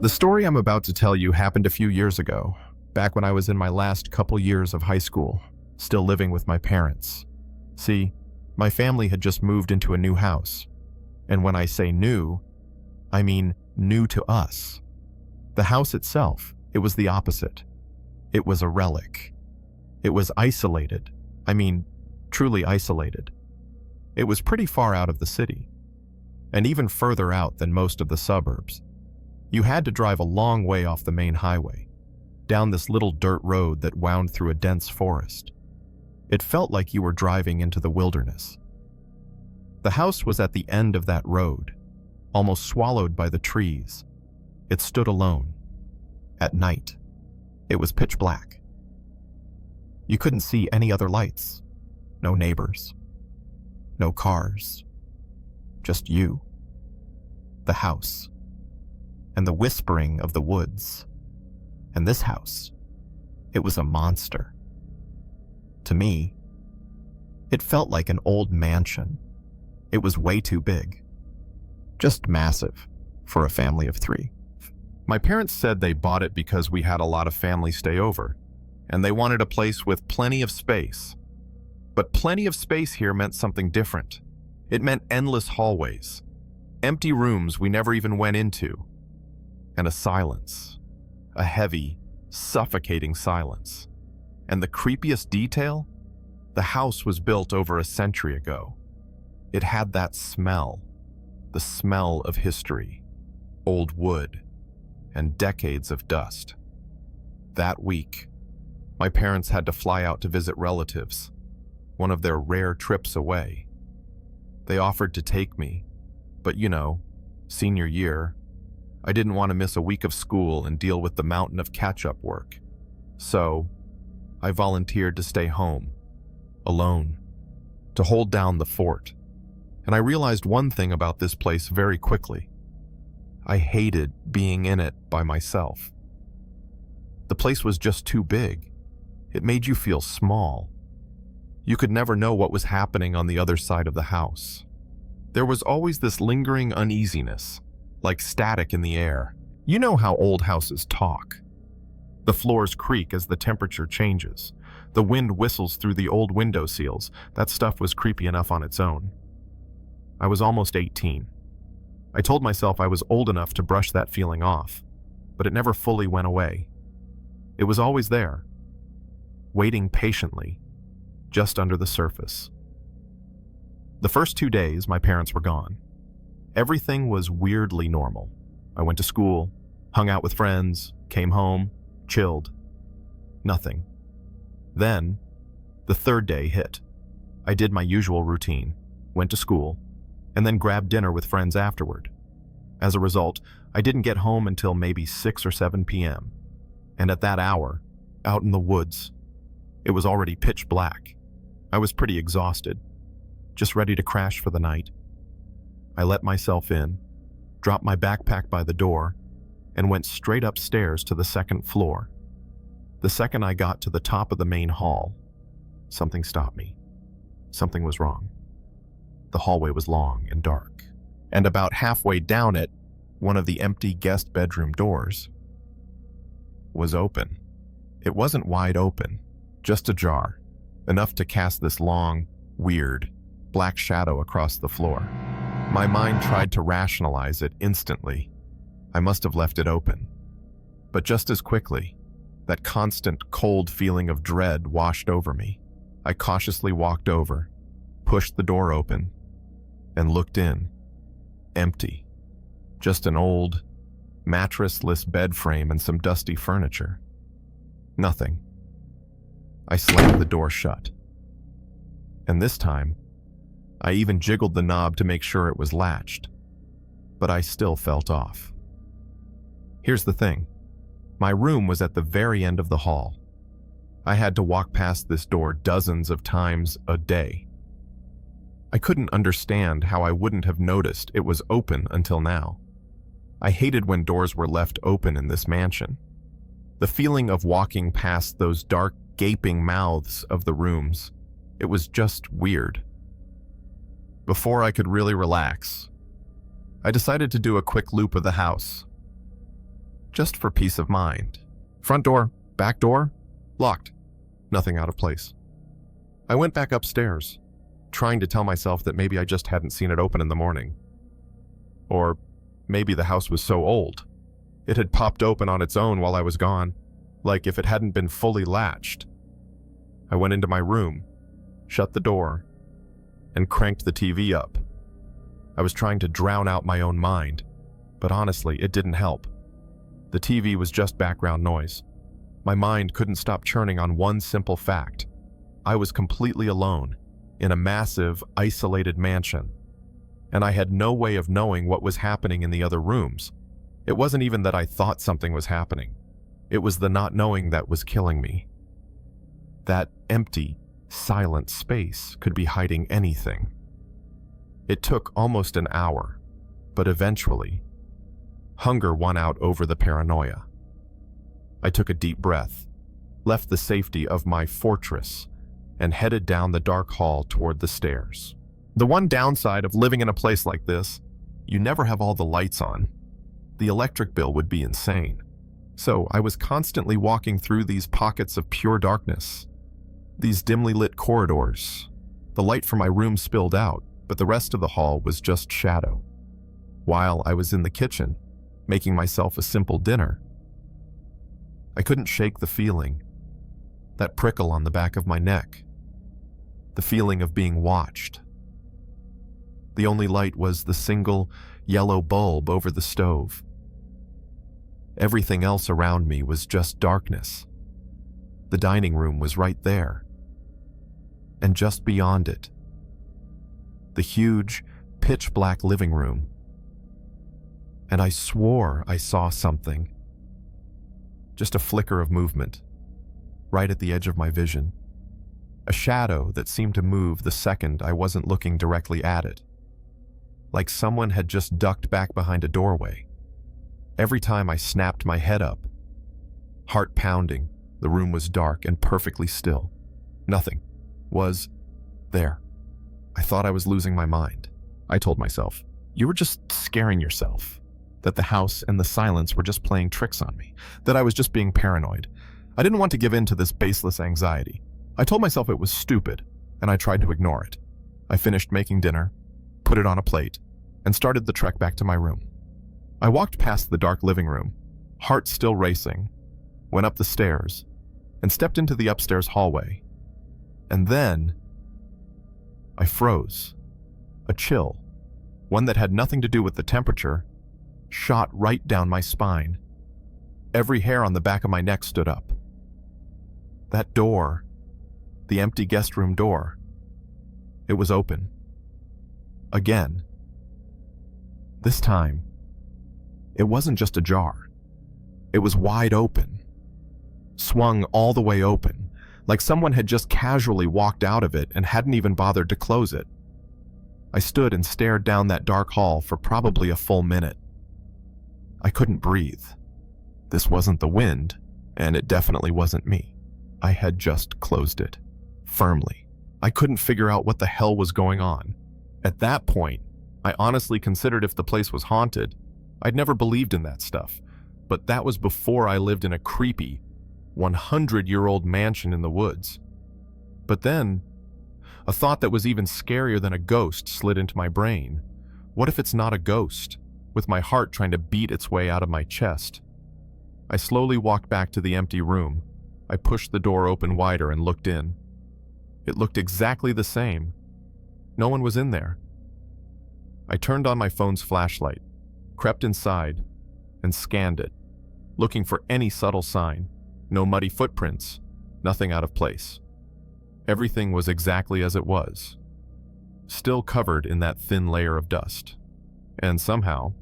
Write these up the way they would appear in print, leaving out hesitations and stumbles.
The story I'm about to tell you happened a few years ago, back when I was in my last couple years of high school, still living with my parents. See, my family had just moved into a new house. And when I say new, I mean new to us. The house itself, it was the opposite. It was a relic. It was isolated. I mean, truly isolated. It was pretty far out of the city, and even further out than most of the suburbs. You had to drive a long way off the main highway, down this little dirt road that wound through a dense forest. It felt like you were driving into the wilderness. The house was at the end of that road, almost swallowed by the trees. It stood alone. At night, it was pitch black. You couldn't see any other lights. No neighbors. No cars. Just you. The house. And the whispering of the woods. And this house, it was a monster. To me, it felt like an old mansion. It was way too big. Just massive for a family of 3. My parents said they bought it because we had a lot of family stay over, and they wanted a place with plenty of space. But plenty of space here meant something different. It meant endless hallways, empty rooms we never even went into, and a silence, a heavy, suffocating silence. And the creepiest detail? The house was built over a century ago. It had that smell, the smell of history, old wood, and decades of dust. That week, my parents had to fly out to visit relatives, one of their rare trips away. They offered to take me, but senior year, I didn't want to miss a week of school and deal with the mountain of catch-up work. So, I volunteered to stay home, alone, to hold down the fort. And I realized one thing about this place very quickly. I hated being in it by myself. The place was just too big. It made you feel small. You could never know what was happening on the other side of the house. There was always this lingering uneasiness, like static in the air. You know how old houses talk. The floors creak as the temperature changes. The wind whistles through the old window seals. That stuff was creepy enough on its own. I was almost 18. I told myself I was old enough to brush that feeling off, but it never fully went away. It was always there, waiting patiently, just under the surface. The first 2 days, my parents were gone. Everything was weirdly normal. I went to school, hung out with friends, came home, chilled. Nothing. Then, the 3rd day hit. I did my usual routine, went to school, and then grabbed dinner with friends afterward. As a result, I didn't get home until maybe 6 or 7 p.m. And at that hour, out in the woods, it was already pitch black. I was pretty exhausted, just ready to crash for the night. I let myself in, dropped my backpack by the door, and went straight upstairs to the 2nd floor. The second I got to the top of the main hall, something stopped me. Something was wrong. The hallway was long and dark, and about halfway down it, one of the empty guest bedroom doors was open. It wasn't wide open, just ajar, enough to cast this long, weird, black shadow across the floor. My mind tried to rationalize it instantly. I must have left it open. But just as quickly, that constant cold feeling of dread washed over me. I cautiously walked over, pushed the door open, and looked in. Empty. Just an old, mattressless bed frame and some dusty furniture. Nothing. I slammed the door shut. And this time, I even jiggled the knob to make sure it was latched. But I still felt off. Here's the thing. My room was at the very end of the hall. I had to walk past this door dozens of times a day. I couldn't understand how I wouldn't have noticed it was open until now. I hated when doors were left open in this mansion. The feeling of walking past those dark, gaping mouths of the rooms, it was just weird. Before I could really relax, I decided to do a quick loop of the house. just for peace of mind. Front door, back door, locked. Nothing out of place. I went back upstairs, trying to tell myself that maybe I just hadn't seen it open in the morning. Or maybe the house was so old. It had popped open on its own while I was gone, like if it hadn't been fully latched. I went into my room, shut the door, and cranked the TV up. I was trying to drown out my own mind, but honestly, it didn't help. The TV was just background noise. My mind couldn't stop churning on one simple fact. I was completely alone, in a massive, isolated mansion, and I had no way of knowing what was happening in the other rooms. It wasn't even that I thought something was happening. It was the not knowing that was killing me. That empty, silent space could be hiding anything. It took almost an hour, but eventually, hunger won out over the paranoia. I took a deep breath, left the safety of my fortress, and headed down the dark hall toward the stairs. The one downside of living in a place like this, you never have all the lights on. The electric bill would be insane. So I was constantly walking through these pockets of pure darkness, these dimly lit corridors. The light from my room spilled out, but the rest of the hall was just shadow. While I was in the kitchen, making myself a simple dinner, I couldn't shake the feeling, that prickle on the back of my neck, the feeling of being watched. The only light was the single yellow bulb over the stove. Everything else around me was just darkness. The dining room was right there. And just beyond it, the huge, pitch-black living room. And I swore I saw something. Just a flicker of movement, right at the edge of my vision. A shadow that seemed to move the second I wasn't looking directly at it. Like someone had just ducked back behind a doorway. Every time I snapped my head up, heart pounding, the room was dark and perfectly still. Nothing was there. I thought I was losing my mind. I told myself, you were just scaring yourself. That the house and the silence were just playing tricks on me. That I was just being paranoid. I didn't want to give in to this baseless anxiety. I told myself it was stupid, and I tried to ignore it. I finished making dinner, put it on a plate, and started the trek back to my room. I walked past the dark living room, heart still racing, went up the stairs, and stepped into the upstairs hallway. And then, I froze. A chill, one that had nothing to do with the temperature, shot right down my spine. Every hair on the back of my neck stood up. That door, the empty guest room door, it was open. Again. This time, it wasn't just ajar. It was wide open, swung all the way open, like someone had just casually walked out of it and hadn't even bothered to close it. I stood and stared down that dark hall for probably a full minute. I couldn't breathe. This wasn't the wind, and it definitely wasn't me. I had just closed it, firmly. I couldn't figure out what the hell was going on. At that point, I honestly considered if the place was haunted. I'd never believed in that stuff, but that was before I lived in a creepy, 100-year-old mansion in the woods. But then, a thought that was even scarier than a ghost slid into my brain. What if it's not a ghost, with my heart trying to beat its way out of my chest? I slowly walked back to the empty room. I pushed the door open wider and looked in. It looked exactly the same. No one was in there. I turned on my phone's flashlight, crept inside, and scanned it, looking for any subtle sign. No muddy footprints, nothing out of place. Everything was exactly as it was, still covered in that thin layer of dust. And somehow,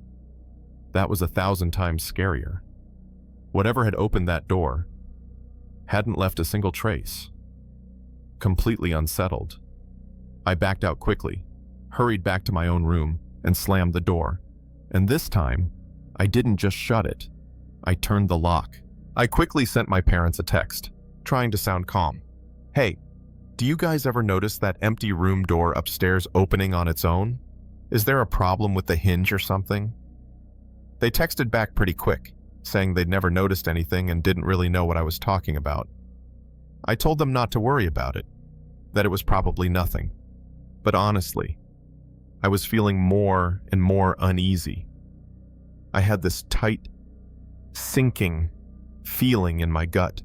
that was 1,000 times scarier. Whatever had opened that door hadn't left a single trace. Completely unsettled, I backed out quickly, hurried back to my own room, and slammed the door. And this time, I didn't just shut it. I turned the lock. I quickly sent my parents a text, trying to sound calm. Hey, do you guys ever notice that empty room door upstairs opening on its own? Is there a problem with the hinge or something? They texted back pretty quick, saying they'd never noticed anything and didn't really know what I was talking about. I told them not to worry about it, that it was probably nothing. But honestly, I was feeling more and more uneasy. I had this tight, sinking feeling in my gut,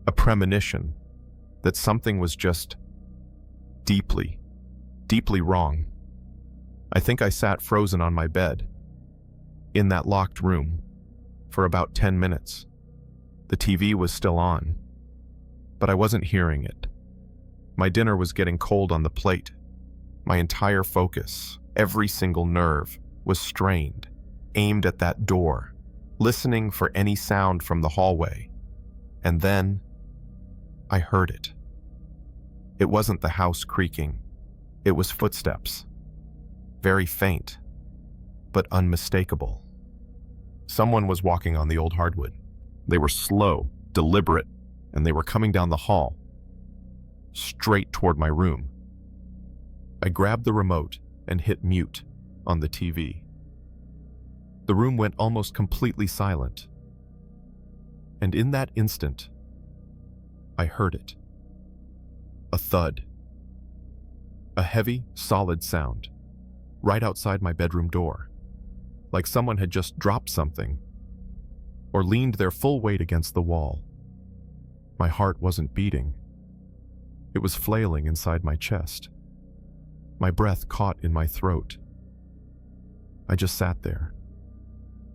a premonition that something was just deeply, deeply wrong. I think I sat frozen on my bed, in that locked room, for about 10 minutes. The TV was still on, but I wasn't hearing it. My dinner was getting cold on the plate. My entire focus, every single nerve, was strained, aimed at that door, listening for any sound from the hallway. And then, I heard it. It wasn't the house creaking. It was footsteps. Very faint, but unmistakable. Someone was walking on the old hardwood. They were slow, deliberate, and they were coming down the hall, straight toward my room. I grabbed the remote and hit mute on the TV. The room went almost completely silent. And in that instant, I heard it. A thud. A heavy, solid sound, right outside my bedroom door, like someone had just dropped something or leaned their full weight against the wall. My heart wasn't beating. It was flailing inside my chest. My breath caught in my throat. I just sat there,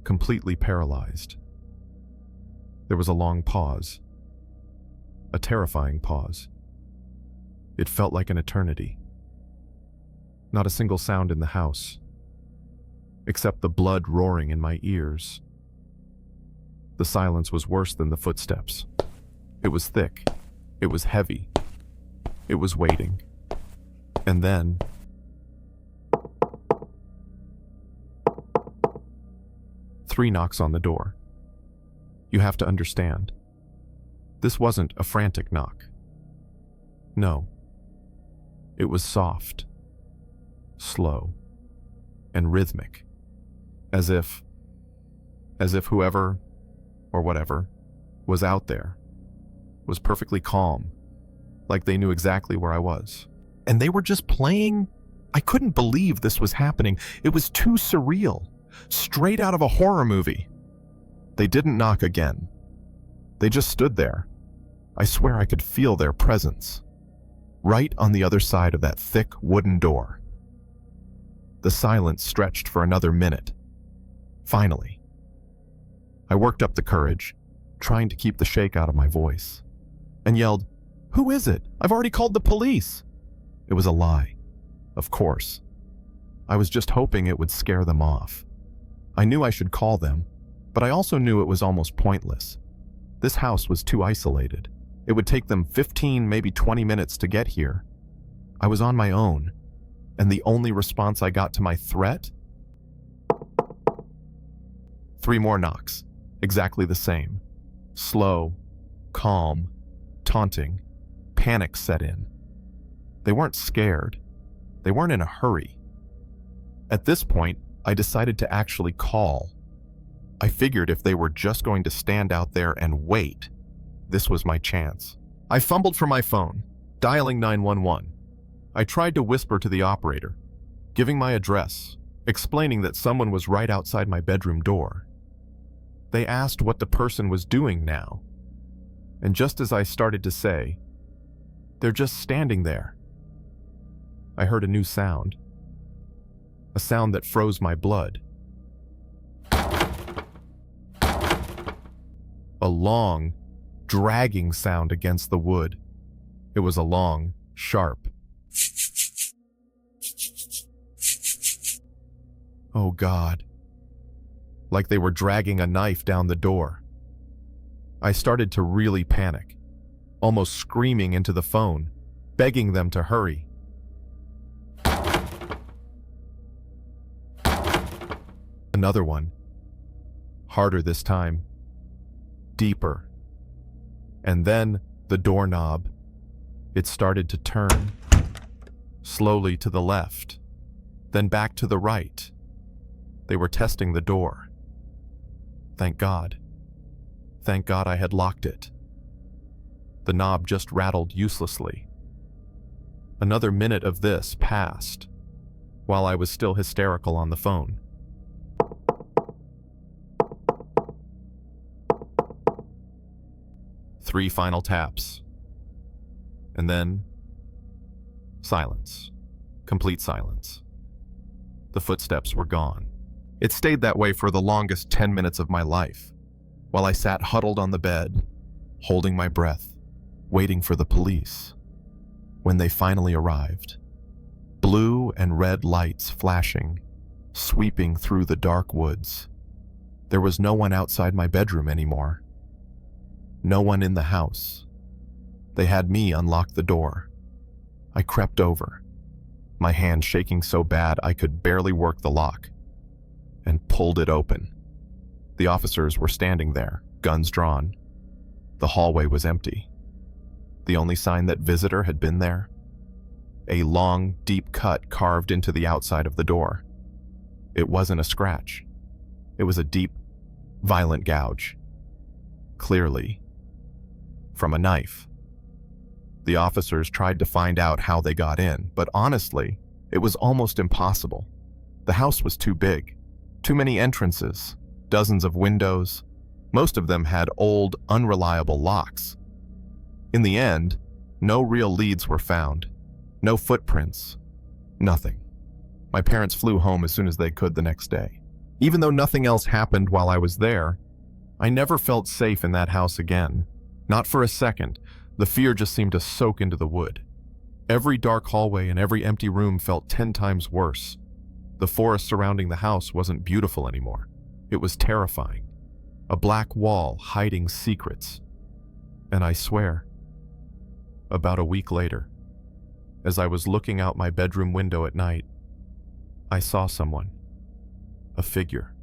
completely paralyzed. There was a long pause, a terrifying pause. It felt like an eternity. Not a single sound in the house, except the blood roaring in my ears. The silence was worse than the footsteps. It was thick. It was heavy. It was waiting. And then, 3 knocks on the door. You have to understand, this wasn't a frantic knock. No. It was soft, slow, and rhythmic, as if whoever or whatever was out there was perfectly calm, like they knew exactly where I was. And they were just playing. I couldn't believe this was happening. It was too surreal, straight out of a horror movie. They didn't knock again. They just stood there. I swear I could feel their presence, right on the other side of that thick wooden door. The silence stretched for another minute. Finally, I worked up the courage, trying to keep the shake out of my voice, and yelled, "Who is it? I've already called the police." It was a lie, of course. I was just hoping it would scare them off. I knew I should call them, but I also knew it was almost pointless. This house was too isolated. It would take them 15, maybe 20 minutes to get here. I was on my own, and the only response I got to my threat? 3 more knocks, exactly the same. Slow, calm, taunting. Panic set in. They weren't scared. They weren't in a hurry. At this point, I decided to actually call. I figured if they were just going to stand out there and wait, this was my chance. I fumbled for my phone, dialing 911. I tried to whisper to the operator, giving my address, explaining that someone was right outside my bedroom door. They asked what the person was doing now. And just as I started to say, "They're just standing there," I heard a new sound. A sound that froze my blood. A long, dragging sound against the wood. It was a long, sharp. Oh God. Like they were dragging a knife down the door. I started to really panic, almost screaming into the phone, begging them to hurry. Another one. Harder this time. Deeper. And then the doorknob. It started to turn. Slowly to the left. Then back to the right. They were testing the door. Thank God. Thank God I had locked it. The knob just rattled uselessly. Another minute of this passed while I was still hysterical on the phone. Three final taps. And then silence. Complete silence. The footsteps were gone. It stayed that way for the longest 10 minutes of my life, while I sat huddled on the bed, holding my breath, waiting for the police. When they finally arrived, blue and red lights flashing, sweeping through the dark woods. There was no one outside my bedroom anymore. No one in the house. They had me unlock the door. I crept over, my hand shaking so bad I could barely work the lock, and pulled it open. The officers were standing there, guns drawn. The hallway was empty. The only sign that visitor had been there? A long, deep cut carved into the outside of the door. It wasn't a scratch. It was a deep, violent gouge. Clearly, from a knife. The officers tried to find out how they got in, but honestly, it was almost impossible. The house was too big. Too many entrances, dozens of windows. Most of them had old, unreliable locks. In the end, no real leads were found. No footprints. Nothing. My parents flew home as soon as they could the next day. Even though nothing else happened while I was there, I never felt safe in that house again. Not for a second. The fear just seemed to soak into the wood. Every dark hallway and every empty room felt 10 times worse. The forest surrounding the house wasn't beautiful anymore. It was terrifying. A black wall hiding secrets. And I swear, about a week later, as I was looking out my bedroom window at night, I saw someone, a figure,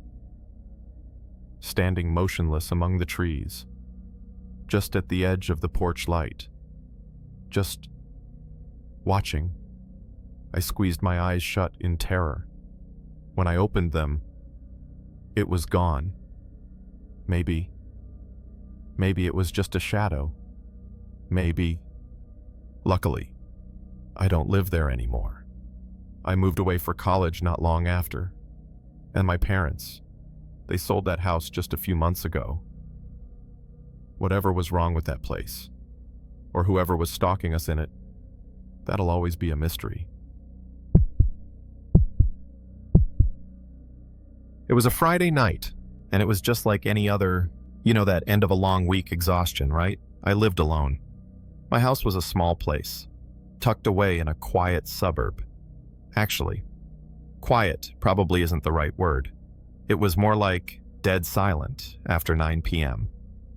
standing motionless among the trees, just at the edge of the porch light, just watching. I squeezed my eyes shut in terror. When I opened them, it was gone. Maybe it was just a shadow. Maybe. Luckily, I don't live there anymore. I moved away for college not long after. And my parents, they sold that house just a few months ago. Whatever was wrong with that place, or whoever was stalking us in it, that'll always be a mystery. It was a Friday night, and it was just like any other, that end of a long week exhaustion, right? I lived alone. My house was a small place, tucked away in a quiet suburb. Actually, quiet probably isn't the right word. It was more like dead silent after 9 p.m.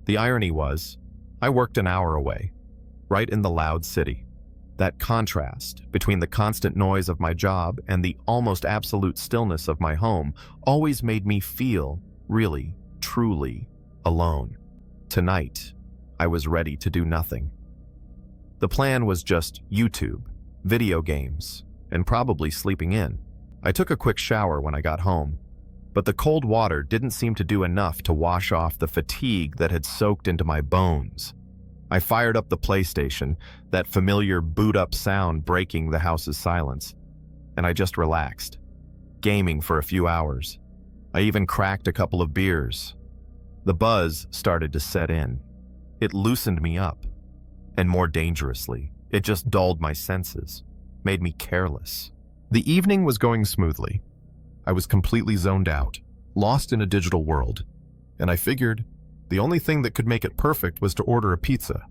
The irony was, I worked an hour away, right in the loud city. That contrast between the constant noise of my job and the almost absolute stillness of my home always made me feel really, truly alone. Tonight, I was ready to do nothing. The plan was just YouTube, video games, and probably sleeping in. I took a quick shower when I got home, but the cold water didn't seem to do enough to wash off the fatigue that had soaked into my bones. I fired up the PlayStation, that familiar boot-up sound breaking the house's silence, and I just relaxed, gaming for a few hours. I even cracked a couple of beers. The buzz started to set in. It loosened me up, and more dangerously, it just dulled my senses, made me careless. The evening was going smoothly. I was completely zoned out, lost in a digital world, and I figured the only thing that could make it perfect was to order a pizza.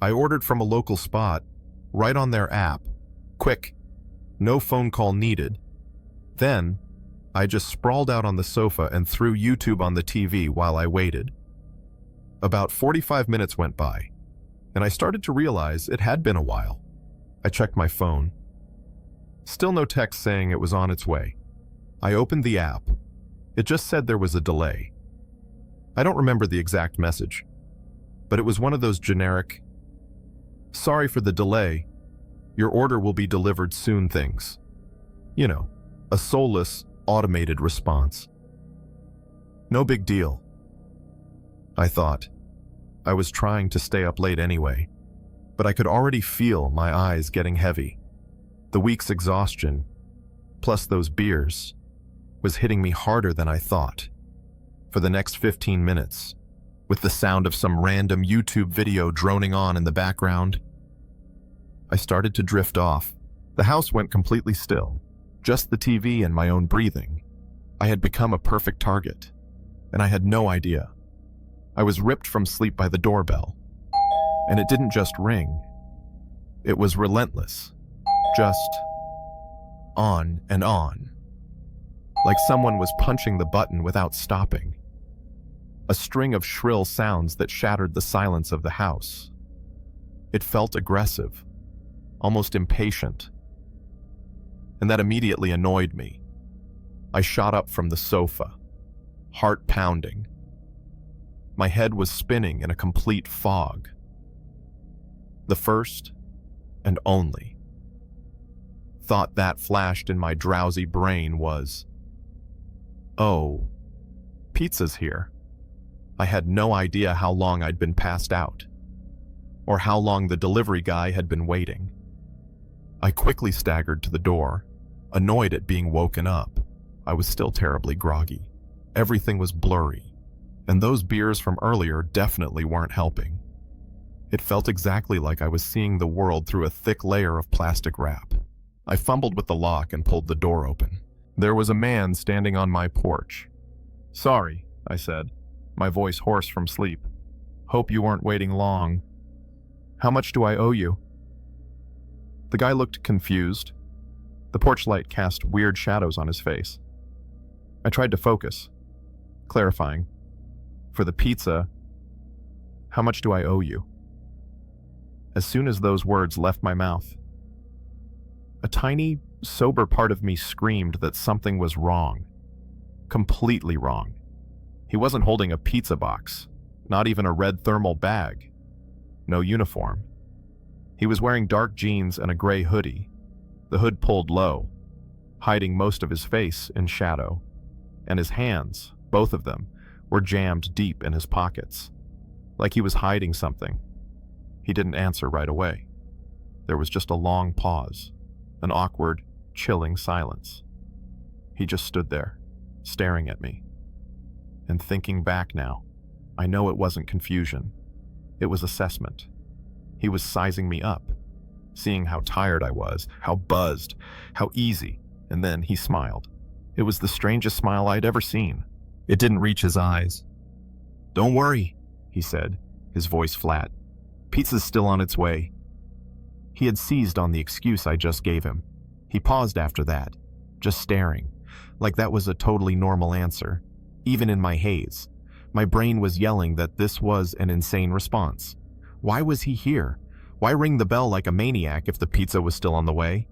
I ordered from a local spot, right on their app. Quick, no phone call needed. Then, I just sprawled out on the sofa and threw YouTube on the TV while I waited. About 45 minutes went by, and I started to realize it had been a while. I checked my phone. Still no text saying it was on its way. I opened the app. It just said there was a delay. I don't remember the exact message, but it was one of those generic, "Sorry for the delay. Your order will be delivered soon" things. A soulless, automated response. No big deal. I thought. I was trying to stay up late anyway, but I could already feel my eyes getting heavy. The week's exhaustion, plus those beers, was hitting me harder than I thought. For the next 15 minutes, with the sound of some random YouTube video droning on in the background, I started to drift off. The house went completely still, just the TV and my own breathing. I had become a perfect target, and I had no idea. I was ripped from sleep by the doorbell, and it didn't just ring. It was relentless, just on and on, like someone was punching the button without stopping. A string of shrill sounds that shattered the silence of the house. It felt aggressive, almost impatient, and that immediately annoyed me. I shot up from the sofa, heart pounding. My head was spinning in a complete fog. The first and only thought that flashed in my drowsy brain was, "Oh, pizza's here." I had no idea how long I'd been passed out, or how long the delivery guy had been waiting. I quickly staggered to the door, annoyed at being woken up. I was still terribly groggy. Everything was blurry, and those beers from earlier definitely weren't helping. It felt exactly like I was seeing the world through a thick layer of plastic wrap. I fumbled with the lock and pulled the door open. There was a man standing on my porch. "Sorry," I said, my voice hoarse from sleep. "Hope you weren't waiting long. How much do I owe you?" The guy looked confused. The porch light cast weird shadows on his face. I tried to focus, clarifying. "For the pizza, how much do I owe you?" As soon as those words left my mouth, a tiny, sober part of me screamed that something was wrong. Completely wrong. He wasn't holding a pizza box, not even a red thermal bag. No uniform. He was wearing dark jeans and a gray hoodie, the hood pulled low, hiding most of his face in shadow, and his hands, both of them, were jammed deep in his pockets, like he was hiding something. He didn't answer right away. There was just a long pause, an awkward, chilling silence. He just stood there, staring at me. And thinking back now, I know it wasn't confusion. It was assessment. He was sizing me up, seeing how tired I was, how buzzed, how easy, and then he smiled. It was the strangest smile I'd ever seen. It didn't reach his eyes. "Don't worry," he said, his voice flat. "Pizza's still on its way." He had seized on the excuse I just gave him. He paused after that, just staring, like that was a totally normal answer. Even in my haze, my brain was yelling that this was an insane response. Why was he here? Why ring the bell like a maniac if the pizza was still on the way?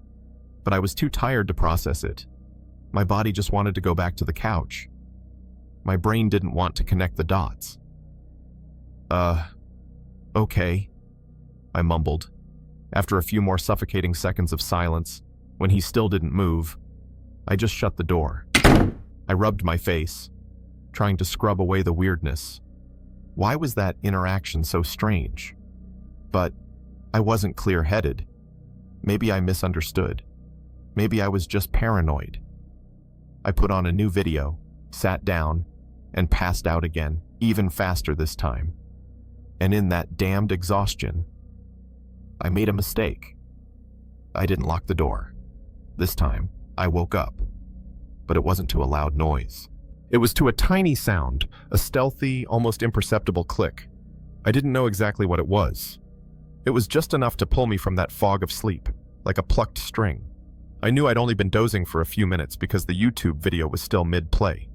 But I was too tired to process it. My body just wanted to go back to the couch. My brain didn't want to connect the dots. Okay, I mumbled. After a few more suffocating seconds of silence, when he still didn't move, I just shut the door. I rubbed my face, trying to scrub away the weirdness. Why was that interaction so strange? But I wasn't clear-headed. Maybe I misunderstood. Maybe I was just paranoid. I put on a new video, sat down, and passed out again, even faster this time. And in that damned exhaustion, I made a mistake. I didn't lock the door. This time, I woke up, but it wasn't to a loud noise. It was to a tiny sound, a stealthy, almost imperceptible click. I didn't know exactly what it was. It was just enough to pull me from that fog of sleep, like a plucked string. I knew I'd only been dozing for a few minutes because the YouTube video was still mid-play.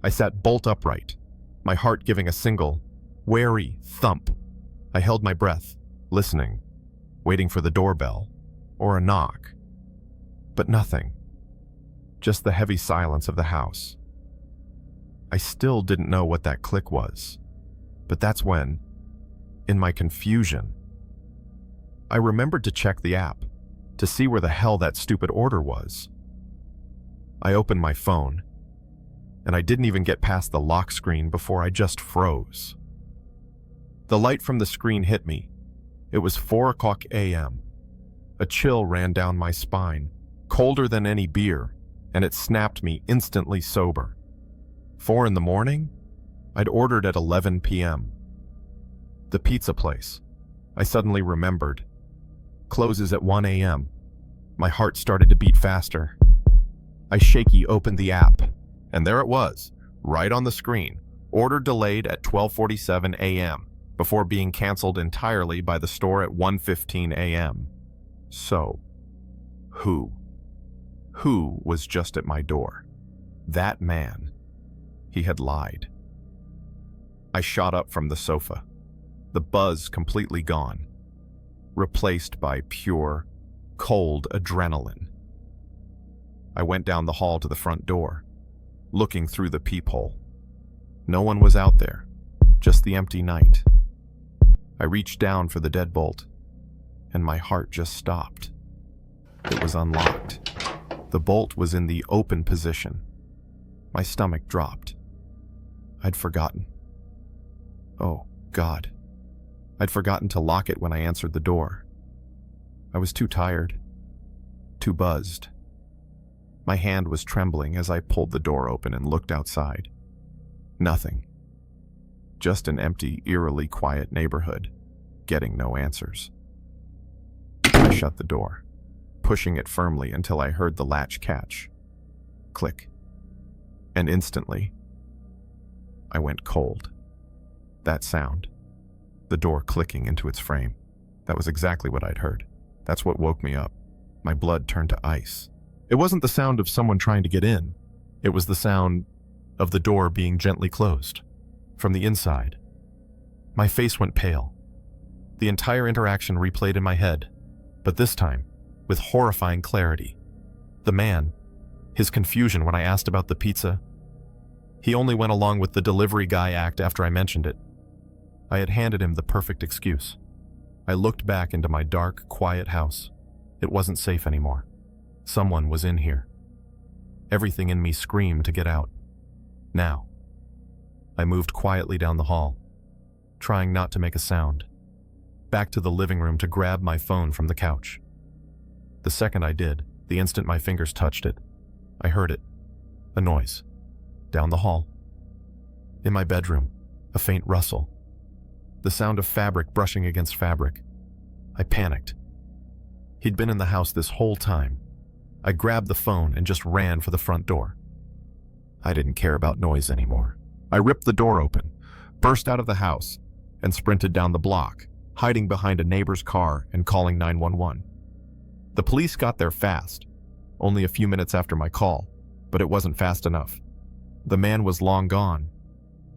I sat bolt upright, my heart giving a single, wary thump. I held my breath, listening, waiting for the doorbell, or a knock. But nothing. Just the heavy silence of the house. I still didn't know what that click was, but that's when, in my confusion, I remembered to check the app to see where the hell that stupid order was. I opened my phone, and I didn't even get past the lock screen before I just froze. The light from the screen hit me. It was 4 a.m. A chill ran down my spine, colder than any beer, and it snapped me instantly sober. 4 in the morning? I'd ordered at 11 p.m. The pizza place, I suddenly remembered, closes at 1 a.m. My heart started to beat faster. I shaky opened the app, and there it was, right on the screen. Order delayed at 12:47 a.m. before being canceled entirely by the store at 1:15 a.m. So, who was just at my door? That man. He had lied. I shot up from the sofa, the buzz completely gone, replaced by pure, cold adrenaline. I went down the hall to the front door, looking through the peephole. No one was out there, just the empty night. I reached down for the deadbolt, and my heart just stopped. It was unlocked. The bolt was in the open position. My stomach dropped. I'd forgotten. Oh, God. I'd forgotten to lock it when I answered the door. I was too tired, too buzzed. My hand was trembling as I pulled the door open and looked outside. Nothing. Just an empty, eerily quiet neighborhood, getting no answers. I shut the door, pushing it firmly until I heard the latch catch. Click. And instantly, I went cold. That sound, the door clicking into its frame, that was exactly what I'd heard. That's what woke me up. My blood turned to ice. It wasn't the sound of someone trying to get in. It was the sound of the door being gently closed, from the inside. My face went pale. The entire interaction replayed in my head, but this time, with horrifying clarity. The man, his confusion when I asked about the pizza. He only went along with the delivery guy act after I mentioned it. I had handed him the perfect excuse. I looked back into my dark, quiet house. It wasn't safe anymore. Someone was in here. Everything in me screamed to get out. Now. I moved quietly down the hall, trying not to make a sound, back to the living room to grab my phone from the couch. The second I did, the instant my fingers touched it, I heard it. A noise. Down the hall. In my bedroom, a faint rustle. The sound of fabric brushing against fabric. I panicked. He'd been in the house this whole time. I grabbed the phone and just ran for the front door. I didn't care about noise anymore. I ripped the door open, burst out of the house, and sprinted down the block, hiding behind a neighbor's car and calling 911. The police got there fast, only a few minutes after my call, but it wasn't fast enough. The man was long gone.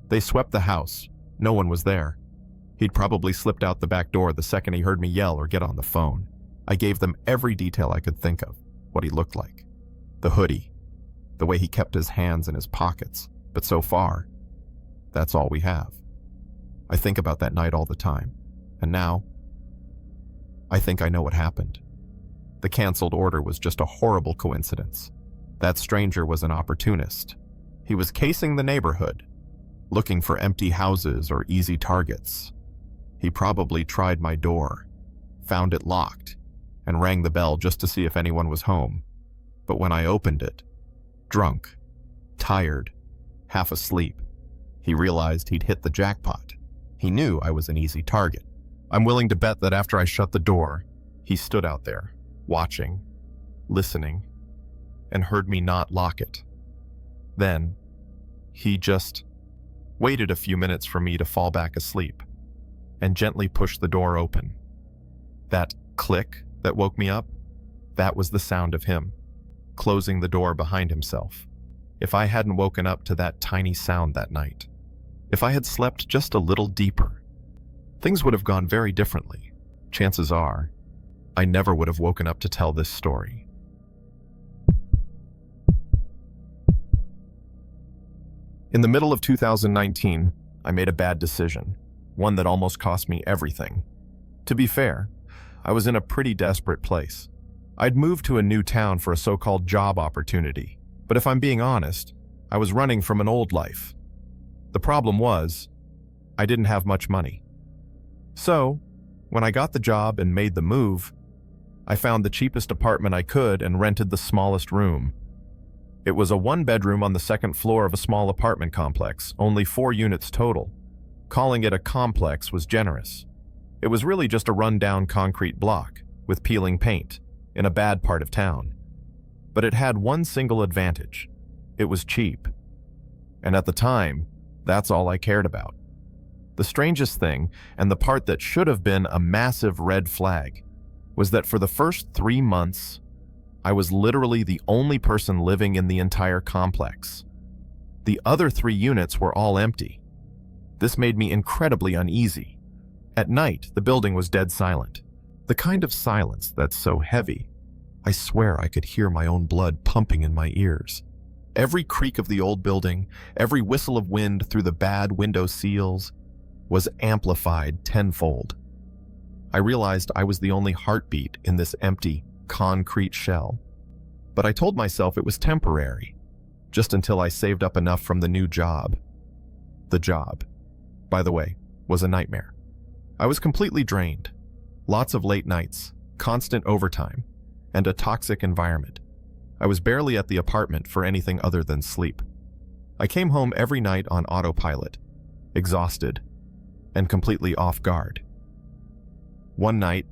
They swept the house. No one was there. He'd probably slipped out the back door the second he heard me yell or get on the phone. I gave them every detail I could think of, what he looked like. The hoodie, the way he kept his hands in his pockets, but so far, that's all we have. I think about that night all the time, and now, I think I know what happened. The canceled order was just a horrible coincidence. That stranger was an opportunist. He was casing the neighborhood, looking for empty houses or easy targets. He probably tried my door, found it locked, and rang the bell just to see if anyone was home. But when I opened it, drunk, tired, half asleep, he realized he'd hit the jackpot. He knew I was an easy target. I'm willing to bet that after I shut the door, he stood out there, watching, listening, and heard me not lock it. Then, he just waited a few minutes for me to fall back asleep, and gently pushed the door open. That click that woke me up, that was the sound of him, closing the door behind himself. If I hadn't woken up to that tiny sound that night, if I had slept just a little deeper, things would have gone very differently. Chances are, I never would have woken up to tell this story. In the middle of 2019, I made a bad decision, one that almost cost me everything. To be fair, I was in a pretty desperate place. I'd moved to a new town for a so-called job opportunity, but if I'm being honest, I was running from an old life. The problem was, I didn't have much money. So, when I got the job and made the move, I found the cheapest apartment I could and rented the smallest room. It was a one-bedroom on the second floor of a small apartment complex, only 4 units total. Calling it a complex was generous. It was really just a run-down concrete block with peeling paint in a bad part of town. But it had one single advantage. It was cheap. And at the time, that's all I cared about. The strangest thing, and the part that should have been a massive red flag, was that for the first 3 months, I was literally the only person living in the entire complex. The other 3 units were all empty. This made me incredibly uneasy. At night, the building was dead silent. The kind of silence that's so heavy, I swear I could hear my own blood pumping in my ears. Every creak of the old building, every whistle of wind through the bad window seals, was amplified tenfold. I realized I was the only heartbeat in this empty, concrete shell. But I told myself it was temporary, just until I saved up enough from the new job. The job, by the way, was a nightmare. I was completely drained. Lots of late nights, constant overtime, and a toxic environment. I was barely at the apartment for anything other than sleep. I came home every night on autopilot, exhausted, and completely off guard. One night,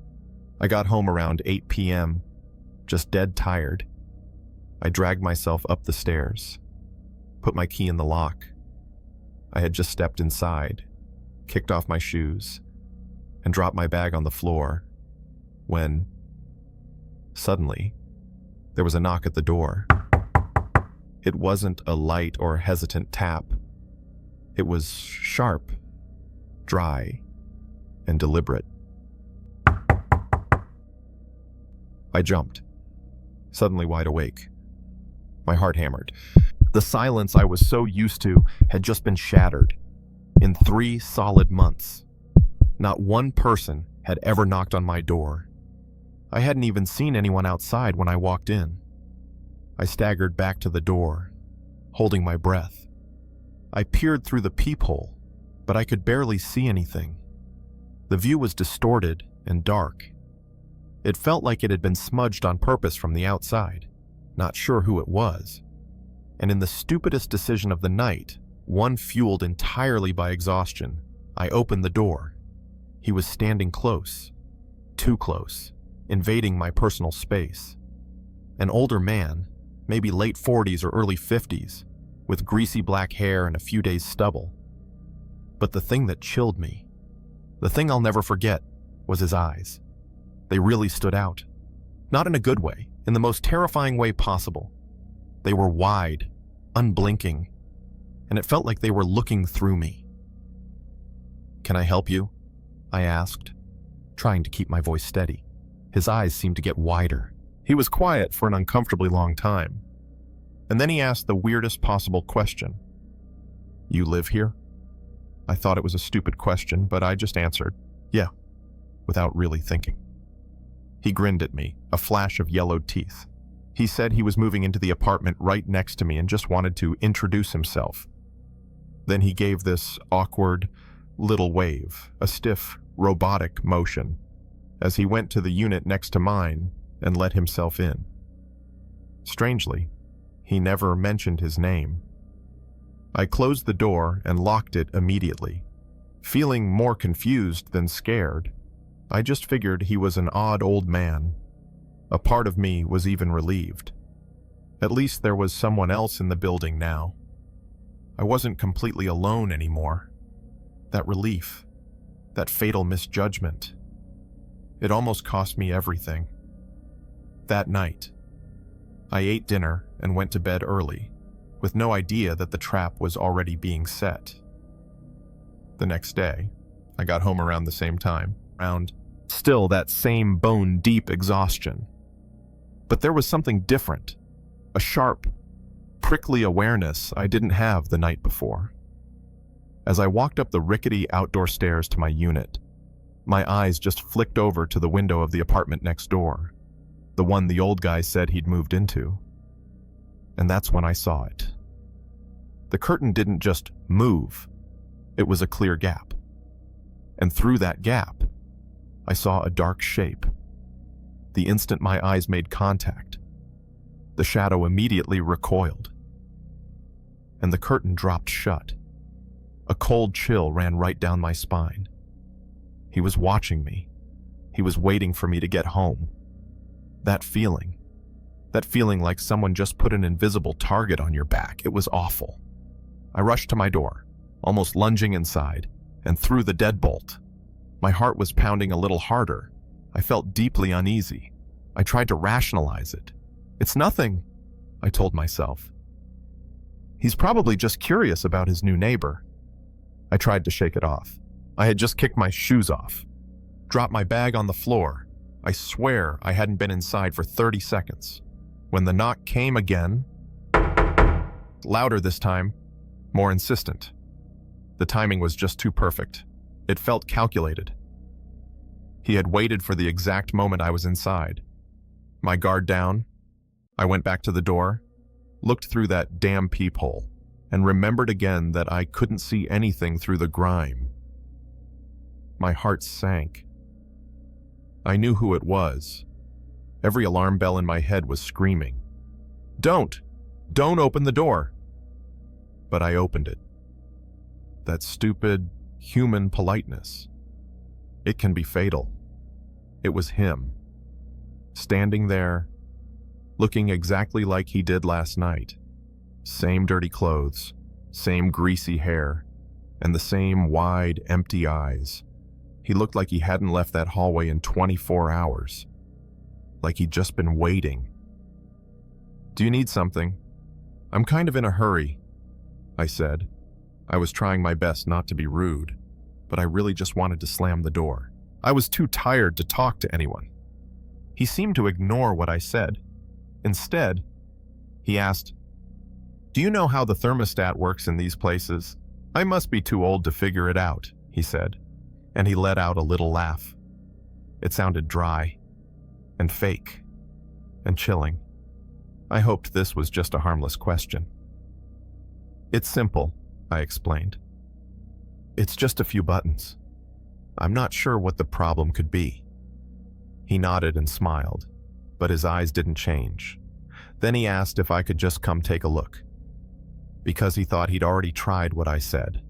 I got home around 8 p.m., just dead tired. I dragged myself up the stairs, put my key in the lock. I had just stepped inside, kicked off my shoes, and dropped my bag on the floor when, suddenly, there was a knock at the door. It wasn't a light or hesitant tap. It was sharp, dry, and deliberate. I jumped, suddenly wide awake. My heart hammered. The silence I was so used to had just been shattered. In 3 solid months, not one person had ever knocked on my door. I hadn't even seen anyone outside when I walked in. I staggered back to the door, holding my breath. I peered through the peephole, but I could barely see anything. The view was distorted and dark. It felt like it had been smudged on purpose from the outside, not sure who it was. And in the stupidest decision of the night, one fueled entirely by exhaustion, I opened the door. He was standing close, too close, invading my personal space. An older man, maybe late 40s or early 50s, with greasy black hair and a few days' stubble. But the thing that chilled me, the thing I'll never forget, was his eyes. They really stood out. Not in a good way, in the most terrifying way possible. They were wide, unblinking, and it felt like they were looking through me. "Can I help you?" I asked, trying to keep my voice steady. His eyes seemed to get wider. He was quiet for an uncomfortably long time. And then he asked the weirdest possible question. "You live here?" I thought it was a stupid question, but I just answered, "Yeah," without really thinking. He grinned at me, a flash of yellowed teeth. He said he was moving into the apartment right next to me and just wanted to introduce himself. Then he gave this awkward little wave, a stiff, robotic motion, as he went to the unit next to mine and let himself in. Strangely, he never mentioned his name. I closed the door and locked it immediately. Feeling more confused than scared, I just figured he was an odd old man. A part of me was even relieved. At least there was someone else in the building now. I wasn't completely alone anymore. That relief, that fatal misjudgment, it almost cost me everything. That night, I ate dinner and went to bed early, with no idea that the trap was already being set. The next day, I got home around the same time, around still that same bone-deep exhaustion. But there was something different, a sharp, prickly awareness I didn't have the night before. As I walked up the rickety outdoor stairs to my unit, my eyes just flicked over to the window of the apartment next door, the one the old guy said he'd moved into. And that's when I saw it. The curtain didn't just move, it was a clear gap. and through that gap, I saw a dark shape. The instant my eyes made contact, the shadow immediately recoiled, and the curtain dropped shut. A cold chill ran right down my spine. He was watching me. He was waiting for me to get home. That feeling like someone just put an invisible target on your back, it was awful. I rushed to my door, almost lunging inside, and threw the deadbolt. My heart was pounding a little harder. I felt deeply uneasy. I tried to rationalize it. It's nothing, I told myself. He's probably just curious about his new neighbor. I tried to shake it off. I had just kicked my shoes off, dropped my bag on the floor. I swear I hadn't been inside for 30 seconds. When the knock came again, louder this time, more insistent. The timing was just too perfect. It felt calculated. He had waited for the exact moment I was inside. My guard down, I went back to the door, looked through that damn peephole, and remembered again that I couldn't see anything through the grime. My heart sank. I knew who it was. Every alarm bell in my head was screaming, Don't open the door." But I opened it. That stupid, human politeness. It can be fatal. It was him, standing there, looking exactly like he did last night. Same dirty clothes, same greasy hair, and the same wide, empty eyes. He looked like he hadn't left that hallway in 24 hours. Like he'd just been waiting. "Do you need something? I'm kind of in a hurry," I said. I was trying my best not to be rude, but I really just wanted to slam the door. I was too tired to talk to anyone. He seemed to ignore what I said. Instead, he asked, "Do you know how the thermostat works in these places? I must be too old to figure it out," he said, and he let out a little laugh. It sounded dry and fake and chilling. I hoped this was just a harmless question. "It's simple," I explained. "It's just a few buttons. I'm not sure what the problem could be." He nodded and smiled, but his eyes didn't change. Then he asked if I could just come take a look, because he thought he'd already tried what I said.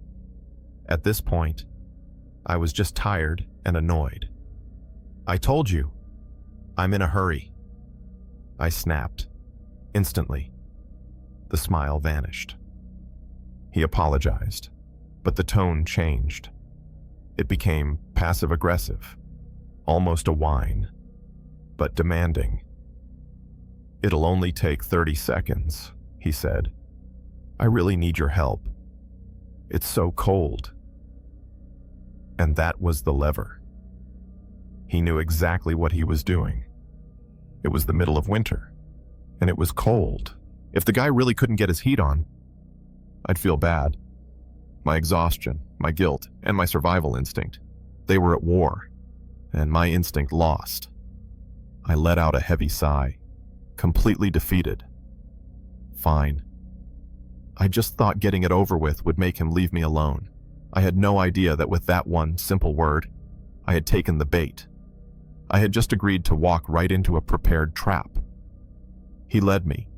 At this point, I was just tired and annoyed. "I told you, I'm in a hurry," I snapped. Instantly, the smile vanished. He apologized, but the tone changed. It became passive-aggressive, almost a whine, but demanding. "It'll only take 30 seconds, he said. "I really need your help. It's so cold." And that was the lever. He knew exactly what he was doing. It was the middle of winter, and it was cold. If the guy really couldn't get his heat on, I'd feel bad. My exhaustion, my guilt, and my survival instinct, they were at war, and my instinct lost. I let out a heavy sigh, completely defeated. Fine. I just thought getting it over with would make him leave me alone. I had no idea that with that one simple word, I had taken the bait. I had just agreed to walk right into a prepared trap. He led me.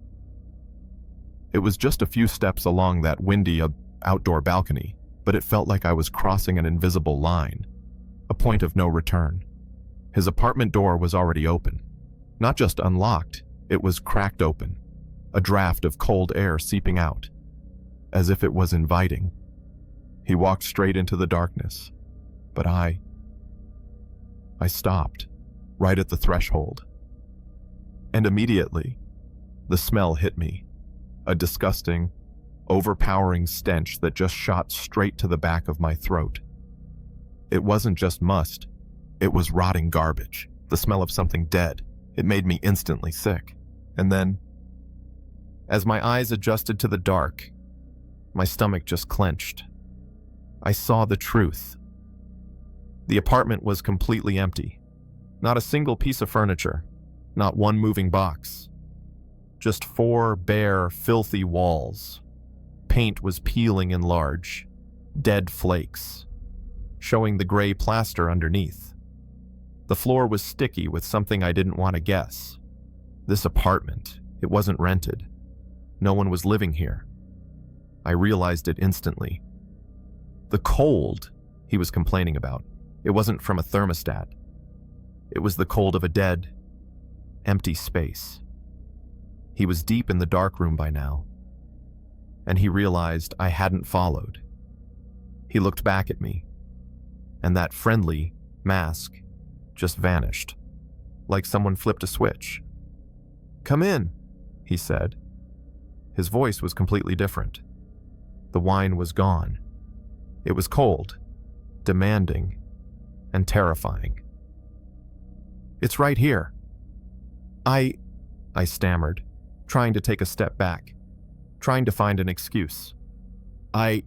It was just a few steps along that windy outdoor balcony, but it felt like I was crossing an invisible line, a point of no return. His apartment door was already open. Not just unlocked, it was cracked open, a draft of cold air seeping out, as if it was inviting. He walked straight into the darkness, but I stopped, right at the threshold. And immediately, the smell hit me, a disgusting, overpowering stench that just shot straight to the back of my throat. It wasn't just must, it was rotting garbage, the smell of something dead. It made me instantly sick. And then, as my eyes adjusted to the dark, my stomach just clenched. I saw the truth. The apartment was completely empty. Not a single piece of furniture, not one moving box. Just 4 bare, filthy walls. Paint was peeling in large, dead flakes. showing the gray plaster underneath. The floor was sticky with something I didn't want to guess. This apartment, it wasn't rented. No one was living here. I realized it instantly. The cold he was complaining about, it wasn't from a thermostat. It was the cold of a dead, empty space. He was deep in the dark room by now, and he realized I hadn't followed. He looked back at me, and that friendly mask just vanished, like someone flipped a switch. "Come in," he said. His voice was completely different. The wine was gone. It was cold, demanding, and terrifying. "It's right here." I stammered, trying to take a step back, trying to find an excuse. I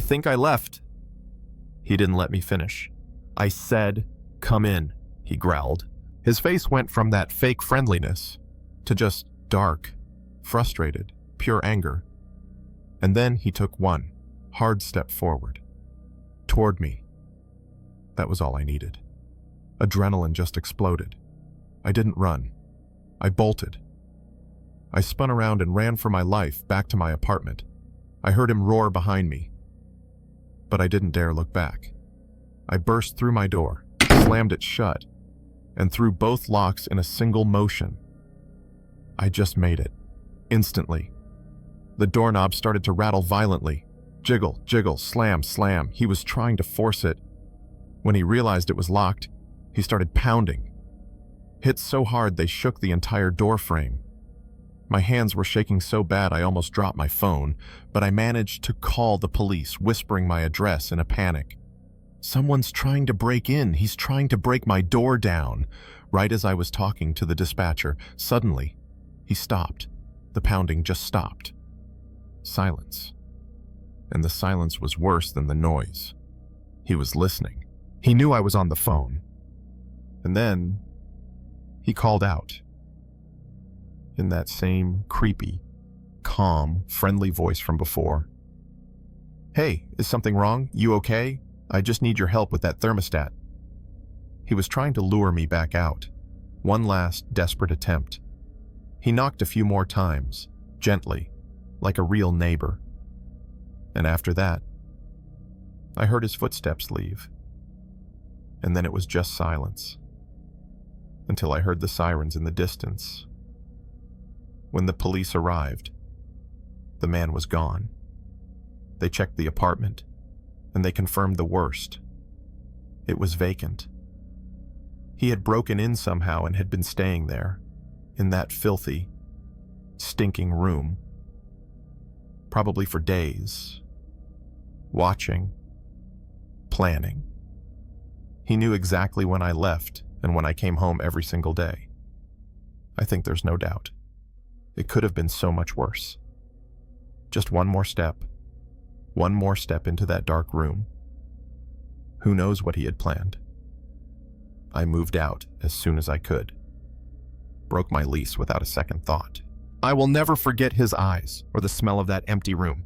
think I left." He didn't let me finish. "I said, come in," he growled. His face went from that fake friendliness to just dark, frustrated, pure anger. And then he took one hard step forward, toward me. That was all I needed. Adrenaline just exploded. I didn't run. I bolted. I spun around and ran for my life back to my apartment. I heard him roar behind me, but I didn't dare look back. I burst through my door, slammed it shut, and threw both locks in a single motion. I just made it. Instantly. The doorknob started to rattle violently. Jiggle, jiggle, slam, slam. He was trying to force it. When he realized it was locked, he started pounding. Hit so hard they shook the entire door frame. My hands were shaking so bad I almost dropped my phone, but I managed to call the police, whispering my address in a panic. "Someone's trying to break in. He's trying to break my door down." Right as I was talking to the dispatcher, suddenly, he stopped. The pounding just stopped. Silence. And the silence was worse than the noise. He was listening. He knew I was on the phone. And then he called out. In that same creepy, calm, friendly voice from before. "Hey, is something wrong? You okay? I just need your help with that thermostat." He was trying to lure me back out. One last desperate attempt. He knocked a few more times, gently, like a real neighbor. And after that, I heard his footsteps leave. And then it was just silence. Until I heard the sirens in the distance. When the police arrived, the man was gone. They checked the apartment, and they confirmed the worst. It was vacant. He had broken in somehow and had been staying there, in that filthy, stinking room, probably for days, watching, planning. He knew exactly when I left and when I came home every single day. I think there's no doubt. It could have been so much worse. Just one more step into that dark room. Who knows what he had planned? I moved out as soon as I could. Broke my lease without a second thought. I will never forget his eyes or the smell of that empty room.